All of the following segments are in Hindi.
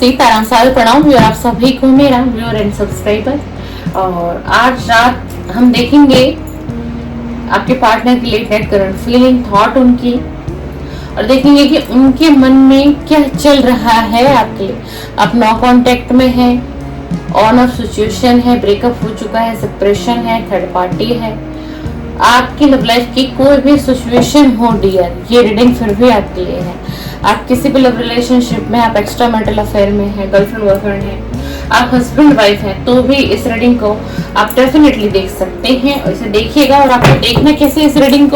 सीताराम सादर प्रणाम व्यूअर आप सभी को मेरा व्यूअर एंड सब्सक्राइबर। और आज रात हम देखेंगे आपके पार्टनर की late night current feeling thought उनकी, और देखेंगे कि उनके मन में क्या चल रहा है आपके लिए। आप नो कांटेक्ट में है, ऑन ऑफ सिचुएशन है, ब्रेकअप हो चुका है, सेपरेशन है, थर्ड पार्टी है, आपकी लव लाइफ की कोई भी सिचुएशन हो डियर, ये रीडिंग फिर भी आपके लिए है। आप किसी भी लव रिलेशनशिप में, आप एक्स्ट्रा मैरिटल अफेयर में है, गर्लफ्रेंड बॉयफ्रेंड है, आप हस्बैंड वाइफ है, तो भी इस रीडिंग को आप डेफिनेटली देख सकते हैं। और इसे देखिएगा और आपको देखना कैसे इस रीडिंग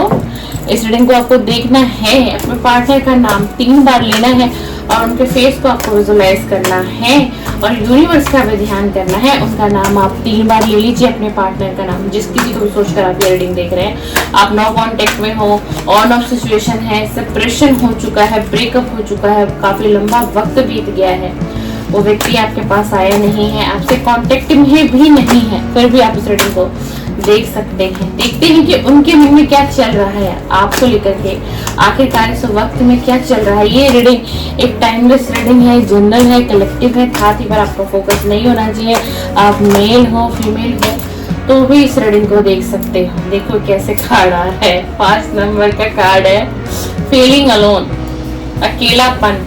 को आपको देखना है, अपने पार्टनर का नाम 3 बार लेना है और उनके फेस को आपको विजुअलाइज करना है और यूनिवर्स का भी ध्यान करना है। उसका नाम आप 3 बार ले लीजिए, अपने पार्टनर का नाम, जिस किसी को भी सोचकर आप ये रीडिंग देख रहे हैं। आप नो कांटेक्ट में हो, ऑन ऑफ सिचुएशन है, सेपरेशन हो चुका है, ब्रेकअप हो चुका है, काफी लंबा वक्त बीत गया है, वो व्यक्ति आपके पास आया नहीं है, आपसे कांटेक्ट में भी नहीं है, फिर भी आप इस रीडिंग को देख सकते हैं। देखते हैं कि उनके मन में क्या चल रहा है आपको लेकर के, आखिरकार इस वक्त में क्या चल रहा है। ये रीडिंग एक टाइमलेस रीडिंग है, जनरल है, कलेक्टिव है, साथ ही पर आपका फोकस नहीं होना चाहिए। आप मेल हो फीमेल हो तो भी इस रीडिंग को देख सकते हो। देखो कैसे कार्ड आ रहा है, 5 नंबर का कार्ड है, फीलिंग अलोन, अकेलापन,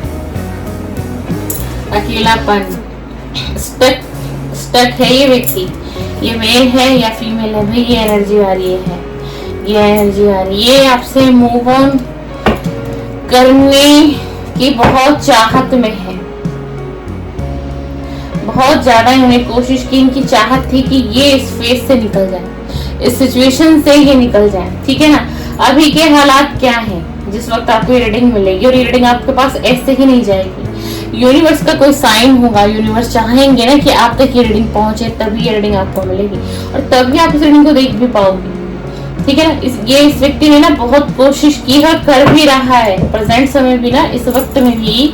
स्टक है ये व्यक्ति। ये मेल है या फीमेल है भाई, ये एनर्जी आ रही है, ये एनर्जी आ रही है। ये आपसे मूव ऑन करने की बहुत चाहत में है, बहुत ज्यादा इन्होंने कोशिश की, इनकी चाहत थी कि ये इस फेज से निकल जाए, इस सिचुएशन से ये निकल जाए, ठीक है ना। अभी के हालात क्या हैं, जिस वक्त आपको ये रीडिंग मिलेगी, और ये रीडिंग आपके पास ऐसे ही नहीं जाएगी, यूनिवर्स का कोई साइन होगा, यूनिवर्स चाहेंगे ना कि आप तक ये रीडिंग पहुंचे, तभी ये रीडिंग आपको मिलेगी और तभी आप इस रीडिंग को देख भी पाओगे, ठीक है ना। इस व्यक्ति ने ना बहुत कोशिश की है, कर भी रहा है, प्रेजेंट समय भी ना, इस वक्त में भी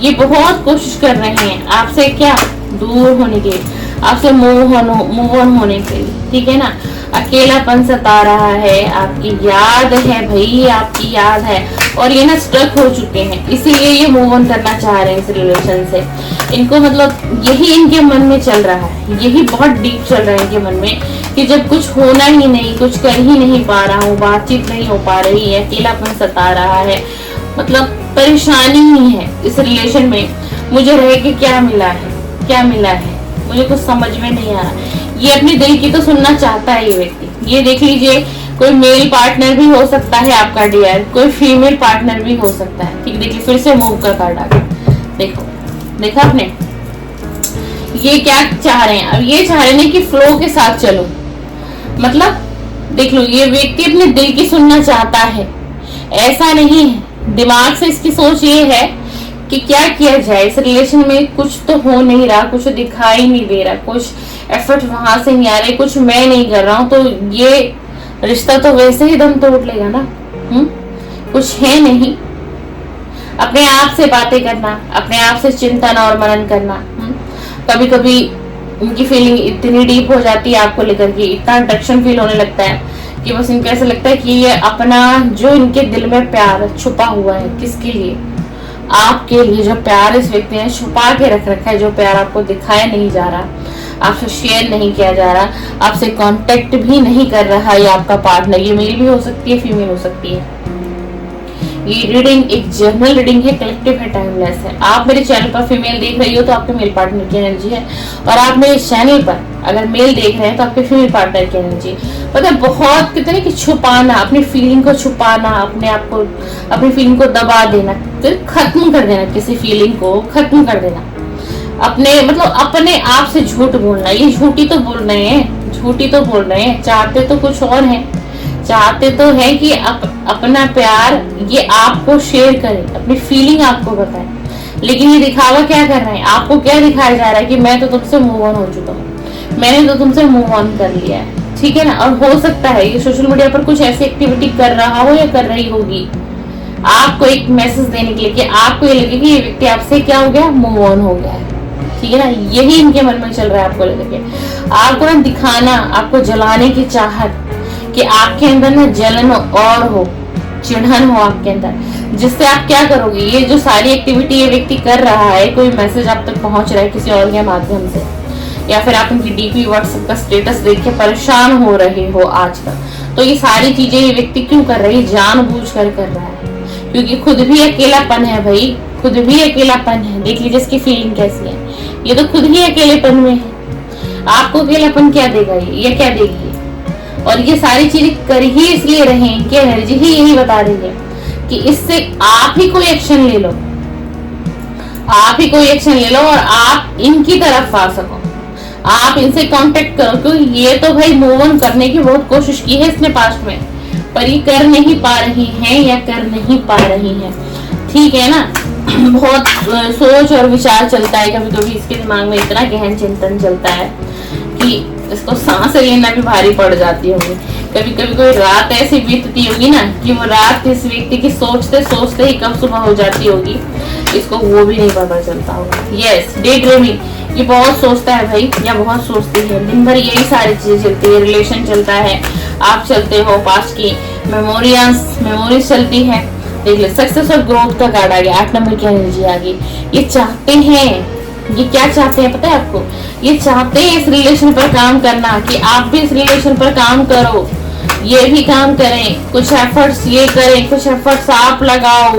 ये बहुत कोशिश कर रहे हैं आपसे क्या दूर होने के लिए, आपसे मूव ऑन होने के लिए, ठीक है ना। अकेलापन सता रहा है, आपकी याद है भाई, आपकी याद है, और ये ना स्ट्रक हो चुके हैं, इसीलिए ये मूव ऑन करना चाह रहे हैं इस रिलेशन से। इनको मतलब यही इनके मन में चल रहा है, यही बहुत डीप चल रहा है इनके मन में कि जब कुछ होना ही नहीं, कुछ कर ही नहीं पा रहा हूँ, बातचीत नहीं हो पा रही है, अकेलापन सता रहा है, मतलब परेशानी ही है इस रिलेशन में। मुझे रह के क्या मिला है, मुझे कुछ समझ में नहीं आ रहा। ये अपने दिल की तो सुनना चाहता है ये व्यक्ति। ये देख लीजिए, कोई मेल पार्टनर भी हो सकता है आपका डियर, कोई फीमेल पार्टनर भी हो सकता है, ठीक। देखिए फिर से मूव का कार्ड आ गया, देखा आपने। ये क्या चाह रहे हैं, अब ये चाह रहे हैं कि फ्लो के साथ चलो, मतलब देख लो, ये व्यक्ति अपने दिल की सुनना चाहता है, ऐसा नहीं है। दिमाग से इसकी सोच ये है कि क्या किया जाए इस रिलेशन में, कुछ तो हो नहीं रहा, कुछ दिखाई नहीं दे रहा, कुछ एफर्ट वहां से नहीं आ रहे, कुछ मैं नहीं कर रहा हूँ, तो ये रिश्ता तो वैसे ही दम तोड़ लेगा ना। कुछ है नहीं, अपने आप से बातें करना, अपने आप से चिंतन और मनन करना। कभी कभी उनकी फीलिंग इतनी डीप हो जाती है आपको लेकर के, इतना अट्रैक्शन फील होने लगता है कि बस इनको ऐसा लगता है कि ये अपना जो इनके दिल में प्यार छुपा हुआ है, किसके लिए, आपके लिए, जो प्यार इस व्यक्ति ने छुपा के रख रखा है, जो प्यार आपको दिखाया नहीं जा रहा, आपसे शेयर नहीं किया जा रहा, आपसे कांटेक्ट भी नहीं कर रहा है आपका पार्टनर। ये मेल भी हो सकती है, फीमेल हो सकती है। ये रीडिंग एक जनरल रीडिंग है, कलेक्टिव है, टाइमलेस है। आप मेरे चैनल पर फीमेल देख रही हो तो आपके मेल पार्टनर की एनर्जी है, और आप मेरे चैनल पर अगर मेल देख रहे हैं तो आपके फीमेल पार्टनर की एनर्जी। मतलब बहुत कितने ना कि छुपाना, अपनी फीलिंग को छुपाना, अपने आप को, अपनी फीलिंग को दबा देना, फिर खत्म कर देना, किसी फीलिंग को खत्म कर देना, अपने मतलब अपने आप से झूठ बोलना। ये झूठी तो बोल रहे हैं, चाहते तो कुछ और है, चाहते तो है कि अपना प्यार ये आपको शेयर करे, अपनी फीलिंग आपको बताए, लेकिन ये दिखावा क्या कर रहे हैं, आपको क्या दिखाया जा रहा है कि मैं तो तुमसे मूव ऑन हो चुका हूँ, मैंने तो तुमसे मूव ऑन कर लिया है, ठीक है ना। और हो सकता है ये सोशल मीडिया पर कुछ ऐसी एक्टिविटी कर रहा हो या कर रही होगी आपको एक मैसेज देने के लिए कि आपको ये लगे कि ये व्यक्ति आपसे क्या हो गया, मूव ऑन हो गया है, ठीक है ना। यही इनके मन में चल रहा है आपको लेकर के, आपको ना दिखाना, आपको जलाने की चाहत कि आपके अंदर ना जलन और हो, चिढ़न हो आपके अंदर, जिससे आप क्या करोगे, ये जो सारी एक्टिविटी ये व्यक्ति कर रहा है, कोई मैसेज आप तक पहुंच रहा है किसी और के माध्यम से, या फिर आप इनकी डीपी व्हाट्सएप का स्टेटस देख के परेशान हो रहे हो आजकल, तो ये सारी चीजें ये व्यक्ति क्यों कर रही है, जानबूझ कर रहा है, क्योंकि खुद भी अकेलापन है भाई, खुद भी अकेलापन है। देख लीजिए इसकी फीलिंग कैसी है, ये तो खुद ही अकेलेपन में है, आपको अकेलापन क्या देगा ये क्या देगी, और ये सारी चीजें कर ही इसलिए रहे कि एनर्जी ही यही बता रही है कि इससे आप ही कोई एक्शन ले लो, आप ही कोई एक्शन ले लो और आप इनकी तरफ आ सको, आप इनसे कांटेक्ट करो, क्योंकि ये तो भाई मूव ऑन करने की बहुत कोशिश की है इसने पास्ट में, पर ये कर नहीं पा रही है या कर नहीं पा रही है, ठीक है ना। बहुत सोच और विचार चलता है कभी कभी इसके दिमाग में, इतना गहन चिंतन चलता है कि इसको सांस लेना भी भारी पड़ जाती होगी। कभी कभी कोई रात ऐसी बीतती होगी ना कि वो रात इस व्यक्ति की सोचते सोचते ही कब सुबह हो जाती होगी, इसको वो भी नहीं पता चलता होगा। यस, डे ड्रीमिंग, ये बहुत सोचता है भाई, या बहुत सोचती है, दिन भर यही सारी चीजें चलती है, रिलेशन चलता है, आप चलते हो, पास्ट की मेमोरीज चलती है। देख ले, सक्सेस और ग्रोथ का कार्ड आ गया, 8 नंबर की एनर्जी आ गई। ये चाहते हैं, ये क्या चाहते हैं पता है आपको, ये चाहते हैं इस रिलेशन पर काम करना, कि आप भी इस रिलेशन पर काम करो, ये भी काम करें, कुछ एफर्ट्स ये करें, कुछ एफर्ट्स आप लगाओ।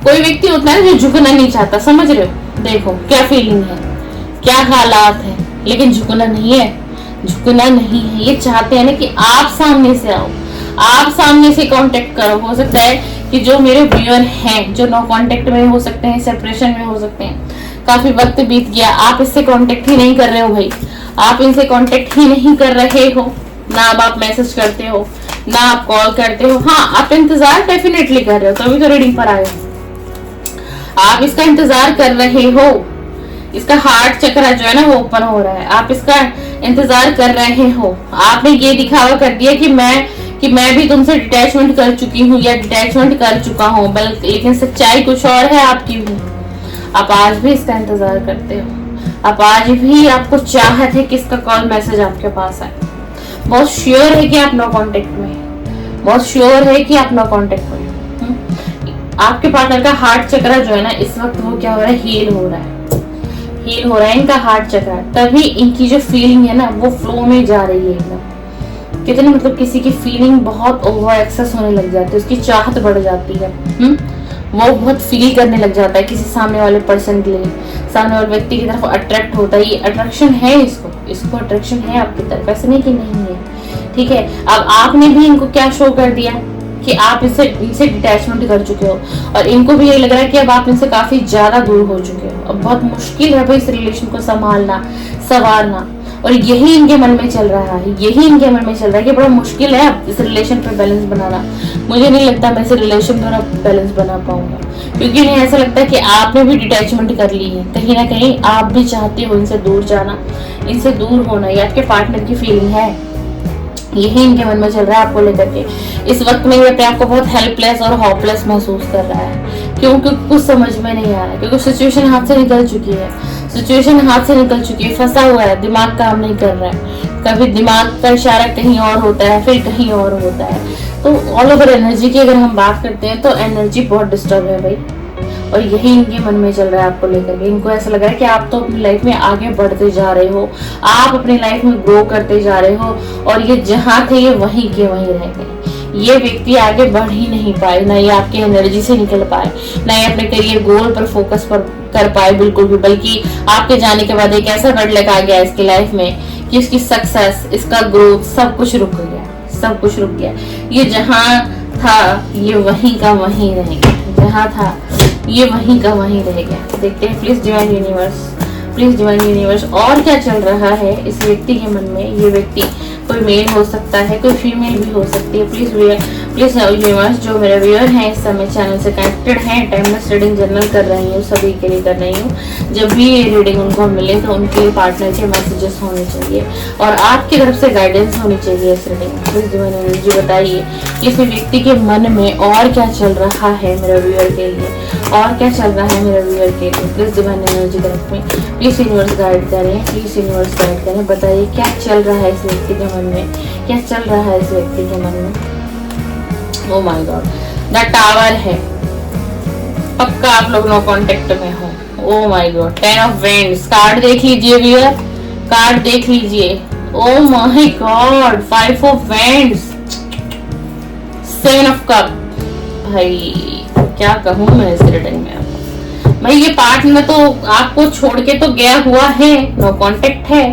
कोई व्यक्ति होता है जो झुकना नहीं चाहता, समझ रहे हो, देखो क्या फीलिंग है, क्या हालात है, लेकिन झुकना नहीं है, झुकना नहीं है। ये चाहते हैं ना कि आप सामने से आओ, आप सामने से कांटेक्ट करो। हो सकता है कि जो मेरे व्यूअर हैं, जो नो कांटेक्ट में हो सकते हैं, सेपरेशन में हो सकते हैं, काफी वक्त बीत गया, आप इससे कांटेक्ट ही नहीं कर रहे हो भाई, आप इनसे कांटेक्ट ही नहीं कर रहे हो, ना अब आप मैसेज करते हो, ना आप कॉल करते हो। हाँ, आप इंतजार डेफिनेटली कर रहे हो, तभी तो रीडिंग पर आए हो, आप इसका इंतजार कर रहे हो, इसका हार्ट चक्रा जो है ना वो ओपन हो रहा है, आप इसका इंतजार कर रहे हो। आपने ये दिखावा कर दिया कि मैं भी तुमसे डिटैचमेंट कर चुकी हूँ या डिटैचमेंट कर चुका हूँ, बल्कि लेकिन सच्चाई कुछ और है आपकी भी। आप आज भी इसका इंतजार करते हो, आप आज भी आपको चाहत है कि इसका कॉल मैसेज आपके पास आए, बहुत श्योर है कि आप नो कांटेक्ट में, बहुत श्योर है कि आप नो कांटेक्ट में। आपके पार्टनर का हार्ट चक्रा जो है ना इस वक्त वो क्या हो रहा है, हील हो रहा है, हील हो रहा है इनका हार्ट चक्रा, तभी इनकी जो फीलिंग है ना वो फ्लो में जा रही है एकदम। कितने मतलब किसी की फीलिंग बहुत ओवर एक्सेस होने लग जाती है, उसकी चाहत बढ़ जाती है, वो बहुत फील करने लग जाता है किसी सामने वाले पर्सन के लिए, सामने वाले व्यक्ति की तरफ अट्रैक्ट होता है, ये अट्रैक्शन है, इसको अट्रैक्शन है आपकी तरफ, ऐसे नहीं कि नहीं है, ठीक है। अब आपने भी इनको क्या शो कर दिया कि आप इनसे डिटैचमेंट कर चुके हो, और इनको भी ये लग रहा है कि अब आप इनसे काफी ज्यादा दूर हो चुके हो, अब बहुत मुश्किल है भाई इस रिलेशन को संभालना, संवारना, और यही इनके मन में चल रहा है, यही इनके मन में चल रहा है कि बड़ा मुश्किल है अब इस रिलेशन पे बैलेंस बनाना। मुझे नहीं लगता मैं इस रिलेशन पर अब बैलेंस बना पाऊंगा, क्योंकि उन्हें ऐसा लगता है कि आपने भी डिटैचमेंट कर ली है, कहीं ना कहीं आप भी चाहते हो इनसे दूर जाना, इनसे दूर होना, ये आपके पार्टनर की फीलिंग है, यही इनके मन में चल रहा है आपको लेकर के। इस वक्त में ये अपने आप को बहुत हेल्पलेस और होपलेस महसूस कर रहा है, क्योंकि कुछ समझ में नहीं आ रहा है, क्योंकि सिचुएशन हाथ से निकल चुकी है, सिचुएशन हाथ से निकल चुकी है, फंसा हुआ है, दिमाग काम नहीं कर रहा है, कभी दिमाग का इशारा कहीं और होता है, फिर कहीं और होता है। तो ऑल ओवर एनर्जी की अगर हम बात करते हैं तो एनर्जी बहुत डिस्टर्ब है भाई, और यही इनके मन में चल रहा है आपको लेकर के। इनको ऐसा लग रहा है कि आप तो अपनी लाइफ में आगे बढ़ते जा रहे हो, आप अपनी लाइफ में ग्रो करते जा रहे हो, और ये जहाँ थे ये वहीं के वहीं रह गए। ये व्यक्ति आगे बढ़ ही नहीं पाए, ना ये आपकी एनर्जी से निकल पाए, ना ये अपने करियर गोल पर फोकस कर पाए बिल्कुल भी, बल्कि आपके जाने के बाद एक ऐसा बैड लक आ गया इसकी लाइफ में कि इसकी सक्सेस, इसका ग्रोथ, सब कुछ रुक गया, सब कुछ रुक गया। ये जहाँ था ये वहीं का वहीं रह गया, जहाँ था ये वहीं का वहीं रह गया। देखते हैं please divine universe, please divine universe, और क्या चल रहा है इस व्यक्ति के मन में। ये व्यक्ति कोई मेल हो सकता है, कोई फीमेल भी हो सकती है। प्लीज यूनिवर्स, जो मेरे व्यूअर हैं इस समय चैनल से कनेक्टेड हैं, टाइमलेस रीडिंग जनरल कर रही हूँ, सभी के लिए कर रही हूँ। जब भी ये रीडिंग उनको मिले तो उनके लिए पार्टनर के मैसेजेस होने चाहिए और आपकी तरफ से गाइडेंस होनी चाहिए इस रीडिंग में। प्लीज डिवाइन एनर्जी बताइए किसी व्यक्ति के मन में और क्या चल रहा है मेरे व्यूअर के लिए, और क्या चल रहा है मेरे व्यूअर के लिए। प्लीज डिवाइन एनर्जी तरफ में प्लीज यूनिवर्स गाइड करें, प्लीज यूनिवर्स गाइड करें। बताइए क्या चल रहा है इस व्यक्ति के मन में, क्या चल रहा है इस व्यक्ति के मन में। Oh my God, the tower है, पक्का आप लोग नो कांटेक्ट में हो। Oh my God, 10 of vends, card देख लीजिए व्यूअर, कार्ड देख लीजिए। Oh my God, 5 of vends, 7 of cup. भाई क्या कहूं मैं इस रीडिंग में, भाई ये पार्टनर तो आपको छोड़ के तो गया हुआ है, नो कांटेक्ट है।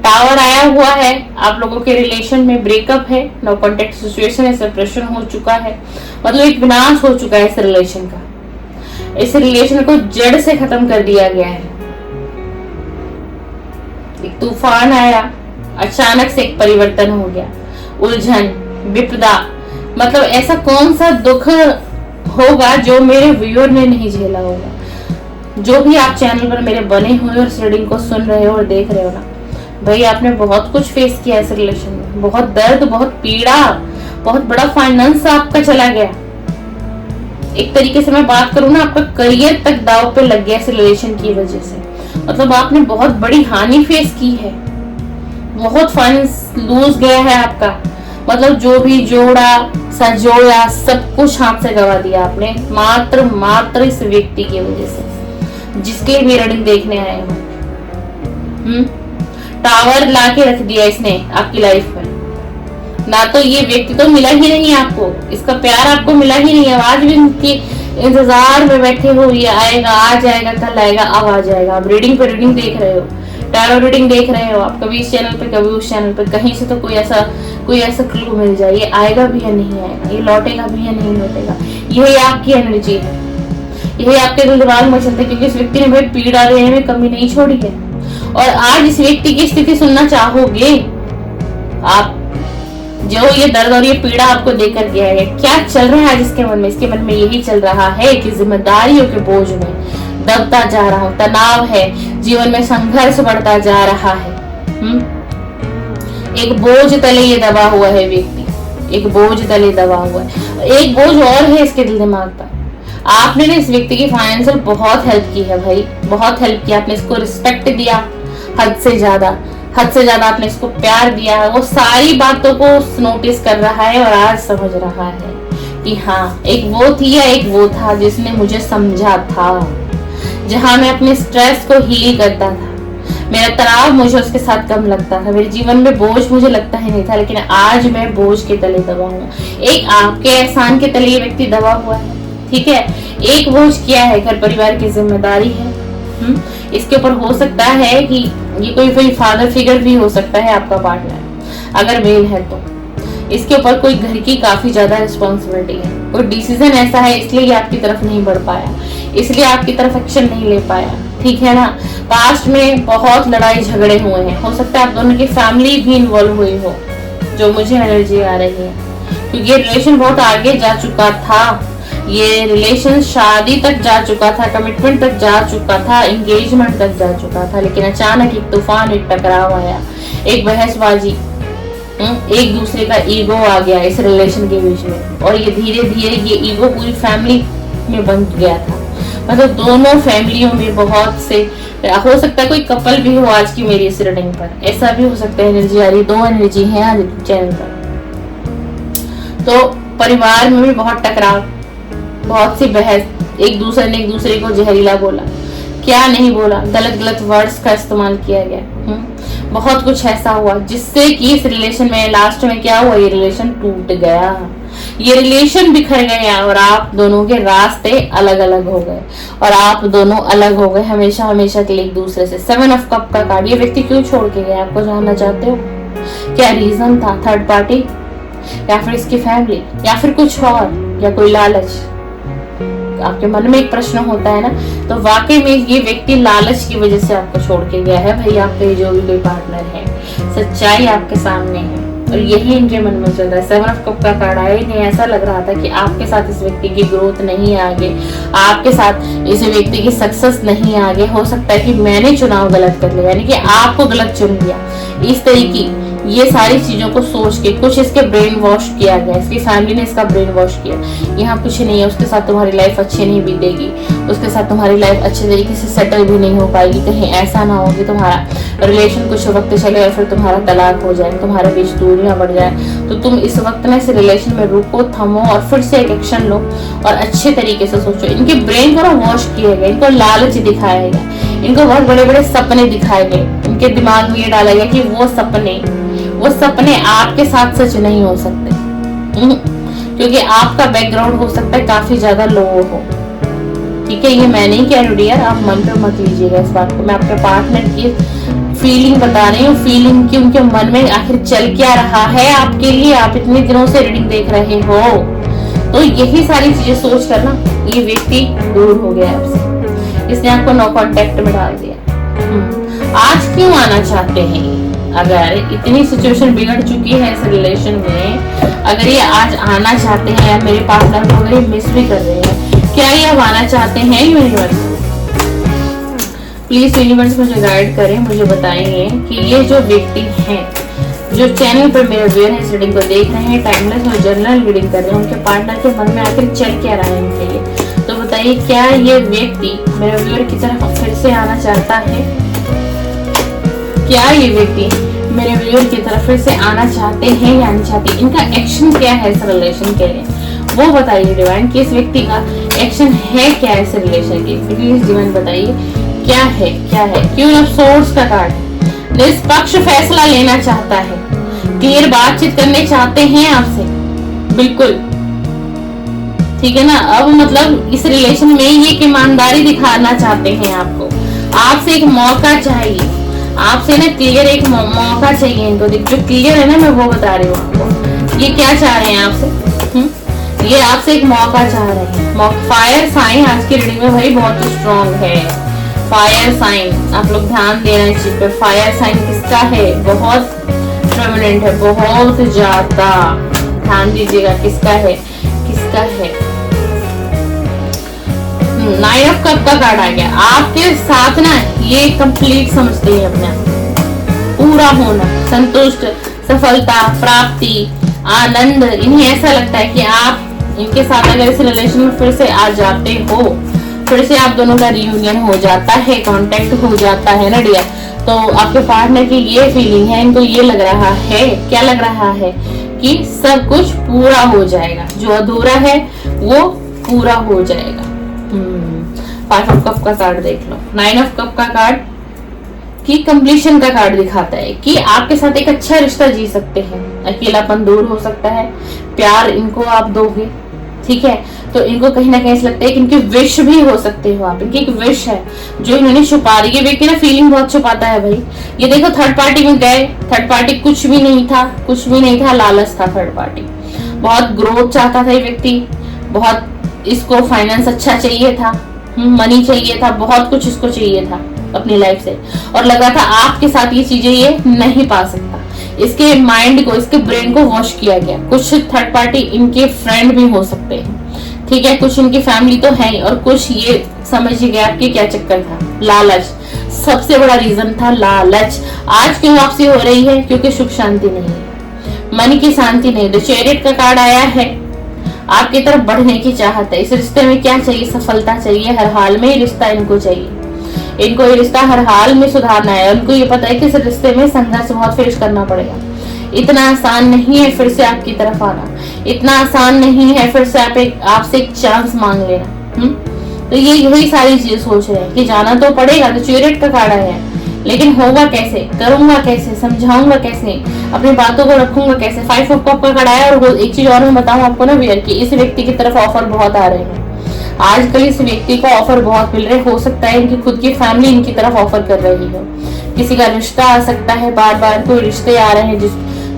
टावर आया हुआ है, आप लोगों के रिलेशन में ब्रेकअप है, नो कांटेक्ट सिचुएशन है, सेपरेशन हो चुका है, मतलब एक विनाश हो चुका है इस रिलेशन का। इस रिलेशन को जड़ से खत्म कर दिया गया है। एक तूफान आया, अचानक से एक परिवर्तन हो गया, उलझन, विपदा, मतलब ऐसा कौन सा दुख होगा जो मेरे व्यूअर ने नहीं झेला होगा। जो भी आप चैनल पर मेरे बने हुए और इस रीडिंग को सुन रहे हो और देख रहे हो ना, भाई आपने बहुत कुछ फेस किया इस रिलेशन में, बहुत दर्द, बहुत पीड़ा, बहुत बड़ा फाइनेंस आपका चला गया। एक तरीके से मैं बात करूं ना, आपका करियर तक दाव पे लग गया इस रिलेशन की वजह से, मतलब आपने बहुत बड़ी हानि फेस की है, बहुत फाइनेंस लूज गया है आपका, मतलब जो भी जोड़ा संजोया सब कुछ हाथ से गवा दिया आपने, मात्र इस व्यक्ति की वजह से जिसके लिए मेरी रीडिंग देखने आए हो। टावर ला के रख दिया इसने आपकी लाइफ में, ना तो ये व्यक्ति तो मिला ही नहीं आपको, इसका प्यार आपको मिला ही नहीं है, आज भी इनके इंतजार में बैठे हो, ये आएगा, आज आएगा, कल आएगा, अब आ जाएगा। आप रीडिंग पे रीडिंग देख रहे हो, टैरो रीडिंग देख रहे हो आप, कभी इस चैनल पे कभी उस चैनल पे, कहीं से तो कोई ऐसा क्लू मिल जाए, ये आएगा भी या नहीं आएगा, ये लौटेगा भी या नहीं लौटेगा। यही आपकी एनर्जी है, यही आपके दिमाग में चलता है, क्योंकि इस व्यक्ति ने भाई पीड़ा देने में कमी नहीं छोड़ी है। और आज इस व्यक्ति की स्थिति सुनना चाहोगे आप, जो ये दर्द और ये पीड़ा आपको देकर गया है, क्या चल रहा है आज इसके मन में? इसके मन में यही चल रहा है कि जिम्मेदारियों के बोझ में दबता जा रहा हूं, तनाव है, जीवन में संघर्ष बढ़ता जा रहा है। एक बोझ तले ये दबा हुआ है व्यक्ति, एक बोझ तले दबा हुआ है। एक बोझ और है इसके दिल दिमाग पर। आपने ना इस व्यक्ति की फाइनेंशियल बहुत हेल्प की है भाई, बहुत हेल्प किया, आपने इसको रिस्पेक्ट दिया हद से ज्यादा आपने इसको प्यार दिया है। वो सारी बातों को नोटिस कर रहा है और आज समझ रहा है कि हाँ, एक वो थी या एक वो था जिसने मुझे समझा था, जहां मैं अपने स्ट्रेस को हील करता था, मेरा तनाव मुझे उसके साथ कम लगता था, मेरे जीवन में बोझ मुझे लगता ही नहीं था, लेकिन आज मैं बोझ के तले दबा हूँ। एक आपके एहसान के तले ये व्यक्ति दबा हुआ है, ठीक है। एक बोझ क्या है, घर परिवार की जिम्मेदारी है। इसके ऊपर हो सकता है कि ये कोई फादर फिगर भी हो सकता है आपका पार्टनर, अगर मेल है तो। इसके ऊपर कोई घर की काफी ज्यादा रिस्पॉन्सिबिलिटी है, कोई डिसीजन ऐसा है इसलिए ये आपकी तरफ नहीं बढ़ पाया, इसलिए आपकी तरफ एक्शन नहीं ले पाया, ठीक है ना। पास्ट में बहुत लड़ाई झगड़े हुए हैं, हो सकता है आप दोनों की फैमिली भी इन्वॉल्व हुई हो, जो मुझे एनर्जी आ रही है, क्योंकि ये रिलेशन बहुत आगे जा चुका था, ये रिलेशन शादी तक जा चुका था, कमिटमेंट तक जा चुका था, एंगेजमेंट तक जा चुका था, लेकिन अचानक एक तूफान, एक टकराव आया, एक बहसबाजी, एक दूसरे का ईगो आ गया इस रिलेशन के बीच में, और ये धीरे धीरे ये ईगो पूरी फैमिली में बन गया था। मतलब दोनों फैमिलियों में बहुत से, हो सकता है कोई कपल भी हो आज की मेरी इस रीडिंग पर, ऐसा भी हो सकता है। एनर्जी आ रही, दो एनर्जी है आज चैनल पर। तो परिवार में भी बहुत टकराव, बहुत सी बहस, एक दूसरे ने एक दूसरे को जहरीला बोला, क्या नहीं बोला, गलत वर्ड्स का इस्तेमाल किया गया। बहुत कुछ ऐसा हुआ जिससे कि इस रिलेशन में लास्ट में क्या हुआ, ये रिलेशन टूट गया, ये रिलेशन बिखर गया और आप दोनों के रास्ते अलग अलग हो गए, और आप दोनों अलग हो गए हमेशा के लिए एक दूसरे से। 7 ऑफ कप का कार्ड, ये व्यक्ति क्यों छोड़ के गया आपको जानना चाहते हो? क्या रीजन था? थर्ड पार्टी, या फिर इसकी फैमिली, या फिर कुछ और, या कोई लालच? आपके मन में एक प्रश्न होता है ना, तो वाकई में ये व्यक्ति लालच की वजह से आपको छोड़ के गया है। भाई आपके जो भी कोई पार्टनर है, सच्चाई आपके सामने है और यही इनके मन में चल रहा है। 7 ऑफ कप का कार्ड आया, इन्हें ऐसा लग रहा था कि आपके साथ इस व्यक्ति की ग्रोथ नहीं आगे, आपके साथ इस व्यक्ति की सक्सेस नहीं आगे। हो सकता है कि मैंने चुनाव गलत कर लिया, यानी कि आपको गलत चुन लिया, इस तरीके ये सारी चीजों को सोच के कुछ इसके ब्रेन वॉश किया गया, इसकी फैमिली ने इसका ब्रेन वॉश किया, यहाँ कुछ नहीं है, उसके साथ तुम्हारी लाइफ अच्छी नहीं बीतेगी, उसके साथ तुम्हारी लाइफ अच्छे तरीके से सेटल भी नहीं हो पाएगी, कहीं ऐसा ना हो कि तुम्हारा रिलेशन कुछ वक्त चले और फिर तुम्हारा तलाक हो जाए, तुम्हारे बीच दूरियां बढ़ जाए। तो तुम इस वक्त ना इस रिलेशन में रुको, थमो और फिर से एक एक्शन लो और अच्छे तरीके से सोचो। इनके ब्रेन को ना वॉश किया गया, इनको लालच दिखाया गया, इनको बहुत बड़े बड़े सपने दिखाए गए, इनके दिमाग में ये डाला गया कि वो सपने आपके साथ सच नहीं हो सकते, क्योंकि आपका बैकग्राउंड हो सकता है काफी ज्यादा लो हो। ठीक है, ये मैं नहीं कह रही यार, आप मन पे मत लीजिएगा इस बात को, मैं आपके पार्टनर की फीलिंग बता रही हूँ, फीलिंग की उनके मन में आखिर चल क्या रहा है आपके लिए, आप इतने दिनों से रीडिंग देख रहे हो। तो यही सारी चीजें सोच कर ना ये व्यक्ति दूर हो गया आपसे, इसने आपको नो कांटेक्ट में डाल दिया। आज क्यों आना चाहते हैं? अगर इतनी सिचुएशन बिगड़ चुकी है इस रिलेशन में, अगर ये आज आना चाहते हैं या मेरे पार्टनर को अगर ये मिस भी कर रहे हैं, क्या ये अब आना चाहते हैं? यूनिवर्स प्लीज यूनिवर्स मुझे गाइड करें, मुझे बताएंगे कि ये जो व्यक्ति हैं जो चैनल पर मेरे व्यूअर है इस रीडिंग को देख रहे हैं, टाइमलेस और जनरल रीडिंग कर रहे हैं, उनके पार्टनर के मन में आखिर चल क्या रहा है इनके लिए। तो बताइए, क्या ये व्यक्ति मेरे व्यूअर की तरफ फिर से आना चाहता है? क्या ये व्यक्ति मेरे व्यूअर की तरफ फिर से आना चाहते हैं या नहीं चाहते? इनका एक्शन क्या है इस रिलेशन के लिए, वो बताइए डिवाइन, कि इस व्यक्ति का एक्शन है क्या इस रिलेशन के? प्लीज डिवाइन बताइए क्या है, क्या है? क्यों ऑफ सोर्स का कार्ड, निष्पक्ष फैसला लेना चाहता है, क्लियर बातचीत करने चाहते हैं आपसे, बिल्कुल ठीक है ना। अब मतलब इस रिलेशन में ये ईमानदारी दिखाना चाहते हैं आपको, आपसे एक मौका चाहिए, आपसे ना क्लियर एक मौका चाहिए इनको। जो क्लियर है ना, मैं वो बता रही हूँ आपको, ये क्या चाह रहे हैं आपसे, ये आपसे एक मौका चाह रहे हैं। फायर साइन आज की रीडिंग में भाई बहुत स्ट्रॉन्ग है, फायर साइन, आप लोग ध्यान देना इस चीज पे। फायर साइन किसका है? बहुत प्रोमिनेंट है, बहुत ज्यादा ध्यान दीजिएगा किसका है, किसका है। 9 ऑफ कप का कार्ड आ गया। आपके साथ ना ये कंप्लीट समझते हैं अपने आप, पूरा होना, संतुष्ट, सफलता, प्राप्ति, आनंद, इन्हें ऐसा लगता है कि आप इनके साथ अगर इस रिलेशन में फिर से आ जाते हो, फिर से आप दोनों का रियूनियन हो जाता है, कांटेक्ट हो जाता है ना डियर, तो आपके पार्टनर की ये फीलिंग है, इनको ये लग रहा है, क्या लग रहा है कि सब कुछ पूरा हो जाएगा, जो अधूरा है वो पूरा हो जाएगा। 5 ऑफ कप का कार्ड देख लो, 9 ऑफ कप का कार्ड की कंप्लीशन का कार्ड दिखाता है कि आपके साथ एक अच्छा रिश्ता जी सकते हैं, अकेलापन दूर हो सकता है, प्यार इनको आप दोगे, ठीक है। तो इनको कहीं ना कहीं ऐसा लगता है कि इनकी विश भी हो सकते हो आप, इनकी एक विश है जो इन्होंने छुपा रही है। व्यक्ति ना फीलिंग बहुत छुपाता है भाई। ये देखो थर्ड पार्टी में गए, थर्ड पार्टी कुछ भी नहीं था, कुछ भी नहीं था, लालच था थर्ड पार्टी। बहुत ग्रोथ चाहता था ये व्यक्ति, बहुत इसको फाइनेंस अच्छा चाहिए था, मनी चाहिए था, बहुत कुछ इसको चाहिए था अपनी लाइफ से, और लगा था आपके साथ ये चीजें ये नहीं पा सकता। इसके माइंड को, इसके ब्रेन को वॉश किया गया। कुछ थर्ड पार्टी इनके फ्रेंड भी हो सकते हैं, ठीक है, कुछ इनकी फैमिली तो है ही, और कुछ ये समझिए गया आपके क्या चक्कर था, लालच। सबसे बड़ा रीजन था लालच। आज क्यों वापसी हो रही है? क्योंकि सुख शांति नहीं है, मन की शांति नहीं। द चैरियट का कार्ड आया है, आपकी तरफ बढ़ने की चाहत है। इस रिश्ते में क्या चाहिए? सफलता चाहिए, हर हाल में रिश्ता इनको चाहिए, इनको ये रिश्ता हर हाल में सुधारना है। उनको ये पता है कि इस रिश्ते में संघर्ष बहुत फेस करना पड़ेगा, इतना आसान नहीं है फिर से आपकी तरफ आना, इतना आसान नहीं है फिर से आपसे एक चांस मांग लेना। तो ये यही सारी चीजें सोच रहे हैं कि जाना तो पड़ेगा। तो चैरियट का कार्ड आया है, लेकिन होगा कैसे, करूंगा कैसे, समझाऊंगा कैसे, अपनी बातों को रखूंगा कैसे। 5 ऑफ कप का कार्ड आया। और एक चीज और मैं बताऊं आपको ना वियर की, इस व्यक्ति की तरफ ऑफर बहुत आ रहे हैं आजकल। इस व्यक्ति को ऑफर बहुत मिल रहे, हो सकता है इनकी खुद की फैमिली इनकी तरफ ऑफर कर रही है, किसी का रिश्ता आ सकता है, बार बार कोई रिश्ते आ रहे हैं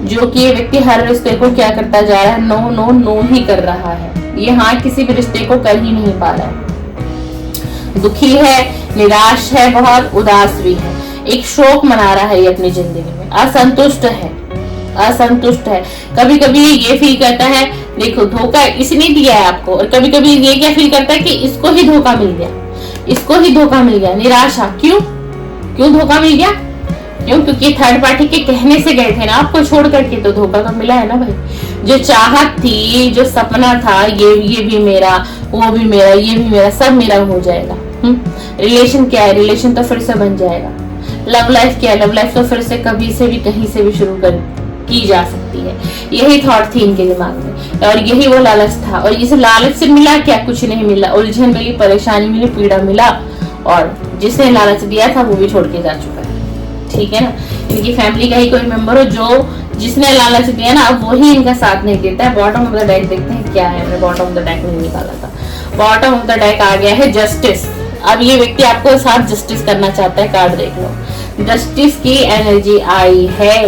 जो कि ये व्यक्ति हर रिश्ते को क्या करता जा रहा है, नो नो नो ही कर रहा है। ये हाँ किसी भी रिश्ते को कर ही नहीं पा रहा है, दुखी है, निराश है, बहुत उदास भी है, एक शोक मना रहा है ये अपनी जिंदगी में, असंतुष्ट है, असंतुष्ट है। कभी कभी ये फील करता है, देखो धोखा इसने दिया है आपको, और कभी कभी ये क्या फील करता है कि इसको ही धोखा मिल गया, इसको ही धोखा मिल गया। निराशा, क्यों धोखा मिल गया? क्यों? क्योंकि थर्ड पार्टी के कहने से गए थे ना आपको छोड़ करके, तो धोखा तो मिला है ना भाई। जो चाहत थी, जो सपना था, ये भी मेरा, वो भी मेरा, ये भी मेरा, सब मेरा हो जाएगा। रिलेशन क्या है? रिलेशन तो फिर से बन जाएगा। लव लाइफ क्या है? लव लाइफ तो फिर से कभी से भी कहीं से भी शुरू की जा सकती है। यही थॉट थी इनके दिमाग में और यही वो लालच था। और इस लालच से मिला क्या? कुछ नहीं मिला। उलझन मिली, परेशानी मिली, पीड़ा मिला, और जिसने लालच दिया था वो भी छोड़ के जा चुका है। ठीक है ना? इनकी फैमिली का ही कोई मेंबर हो जो जिसने लालच दिया ना, अब वही इनका साथ नहीं देता है। बॉटम ऑफ द डेक देखते हैं क्या है। मैंने बॉटम ऑफ द डेक नहीं निकाला था। बॉटम ऑफ द डेक आ गया है जस्टिस। अब ये व्यक्ति आपको साथ जस्टिस करना चाहता है। कार्ड देख लो, जस्टिस की एनर्जी आई है।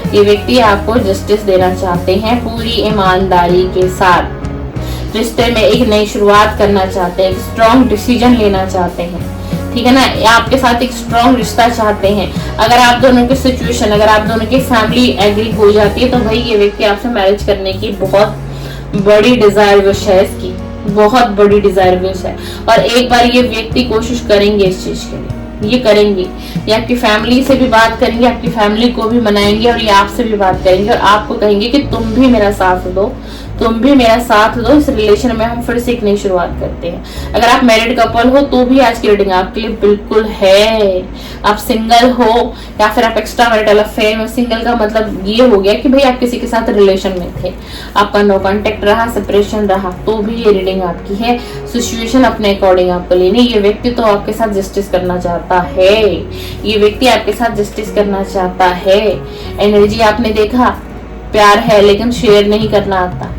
ये व्यक्ति आपको जस्टिस देना चाहते हैं पूरी ईमानदारी के साथ। रिश्ते में एक नई शुरुआत करना चाहते हैं, एक स्ट्रॉन्ग डिसीजन लेना चाहते हैं। ठीक है ना? आपके साथ एक स्ट्रॉन्ग रिश्ता चाहते हैं। अगर आप दोनों की सिचुएशन, अगर आप दोनों की फैमिली एग्री हो जाती है तो भाई ये व्यक्ति आपसे मैरिज करने की बहुत बड़ी डिजायर विश है इसकी, बहुत बड़ी डिजायर विश है। और एक बार ये व्यक्ति कोशिश करेंगे इस चीज के लिए, ये करेंगे। ये आपकी फैमिली से भी बात करेंगे, आपकी फैमिली को भी मनाएंगे, और ये आपसे भी बात करेंगे और आपको कहेंगे कि तुम भी मेरा साथ दो, तुम भी मेरा साथ दो। इस रिलेशन में हम फिर से एक नई शुरुआत करते हैं। अगर आप मैरिड कपल हो तो भी आज की रीडिंग आपके लिए बिल्कुल है। आप सिंगल हो या फिर आप एक्स्ट्रा मैरिटल अफेयर में, सिंगल का मतलब ये हो गया कि भाई आप किसी के साथ रिलेशन में थे, आपका नो कांटेक्ट रहा, सेपरेशन रहा, तो भी ये रीडिंग आपकी है। सिचुएशन अपने अकॉर्डिंग आपको लेनी। ये व्यक्ति तो आपके साथ जस्टिस करना चाहता है, ये व्यक्ति आपके साथ जस्टिस करना चाहता है। एनर्जी आपने देखा, प्यार है लेकिन शेयर नहीं करना आता,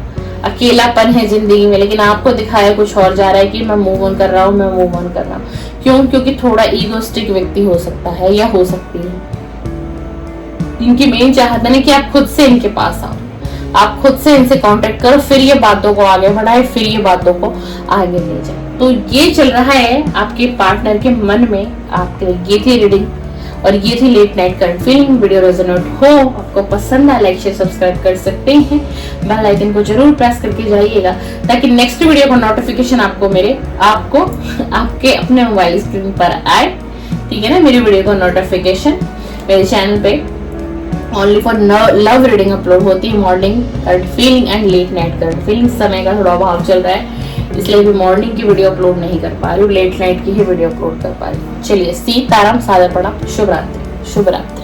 अकेलापन है जिंदगी में, लेकिन आपको दिखाया कुछ और जा रहा है कि मैं मूव ऑन कर रहा हूँ, मैं मूव ऑन कर रहा हूँ। क्यों? क्योंकि थोड़ा ईगोस्टिक व्यक्ति हो सकता है या हो सकती है। इनकी मेन चाहत है ना कि आप खुद से इनके पास आओ, आप खुद से इनसे कांटेक्ट करो, फिर ये बातों को आगे बढ़ाए, फिर ये बातों को आगे ले जाए। तो ये चल रहा है आपके पार्टनर के मन में आपके लिए। ये थी रीडिंग और ये थी late night current feeling. Video resonate हो, आपको पसंद आए, लाइक शेयर सब्सक्राइब कर सकते हैं। बेल आइकन को जरूर प्रेस करके जाइएगा ताकि नेक्स्ट वीडियो का नोटिफिकेशन आपको आपके अपने मोबाइल स्क्रीन पर आए। ठीक है ना? मेरी वीडियो का नोटिफिकेशन मेरे चैनल पे only for love reading upload होती है। Morning current feeling and let night current feeling. समय का थोड़ा अभाव चल रहा है इसलिए भी मॉर्निंग की वीडियो अपलोड नहीं कर पा रही हूँ, लेट नाइट की ही वीडियो अपलोड कर पा रही हूँ। चलिए, सीताराम, सादर प्रणाम, शुभ रात्रि, शुभ रात्रि।